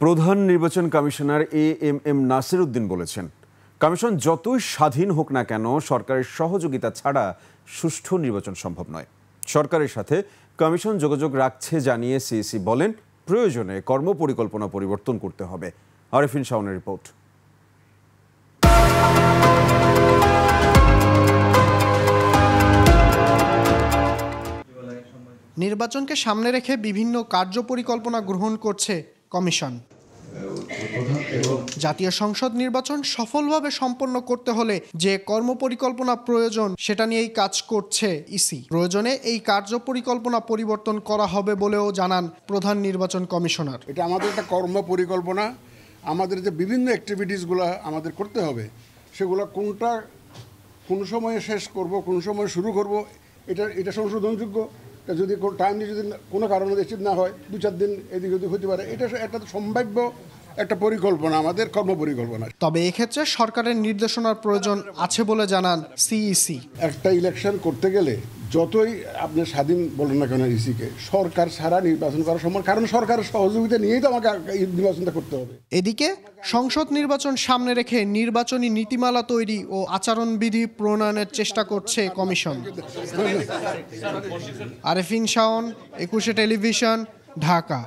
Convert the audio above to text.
প্রধান নির্বাচন commissioner AMM Nasir Uddin বলেছেন, কমিশন যতই স্বাধীন হোক না কেন সরকারের সহযোগিতা ছাড়া সুষ্ঠু নির্বাচন সম্ভব নয়। সরকারের সাথে কমিশন যোগাযোগ রাখছে জানিয়ে সিইসি বলেন, প্রয়োজনে কর্মপরিকল্পনা পরিবর্তন করতে হবে। আরেফিন শাওনের রিপোর্ট। নির্বাচনকে সামনে রেখে বিভিন্ন কার্যপরিকল্পনা গ্রহণ করছে কমিশন। জাতীয় সংসদ নির্বাচন সফলভাবে সম্পন্ন করতে হলে যে কর্মপরিকল্পনা প্রয়োজন সেটা নিয়েই কাজ করছে ইসি। প্রয়োজনে এই কার্যপরিকল্পনা পরিবর্তন করা হবে বলেও জানান প্রধান নির্বাচন কমিশনার। এটা আমাদের একটা কর্মপরিকল্পনা, আমাদের যে বিভিন্ন অ্যাক্টিভিটিসগুলো আমাদের করতে হবে সেগুলো কোনটা কোন সময়ে শেষ করব, কোন সময় শুরু করব, এটা সংশোধনযোগ্য। যদি টাইমলি যদি কোনো কারণে অ্যাচিভ না হয়, 2-4 দিন এদিক ওদিক হতে পারে। এটা একটা সম্ভাব্য একটা পরিকল্পনা, আমাদের কর্মপরিকল্পনা। তবে এক্ষেত্রে সরকারের নির্দেশনার প্রয়োজন আছে বলে জানান সিইসি। একটা ইলেকশন করতে গেলে যতই আপনি স্বাধীন বলেন না কেন ইসিকে, সরকার ছাড়া নির্বাচন করা সম্ভব, কারণ সরকারের সহযোগিতা নিয়েই তো আমাকে এই নির্বাচনটা করতে হবে। এদিকে সংসদ নির্বাচন সামনে রেখে নির্বাচনী নীতিমালা তৈরি ও আচরণবিধি প্রণয়নের চেষ্টা করছে কমিশন। আরেফিন শাওন, 21 টেলিভিশন, ঢাকা।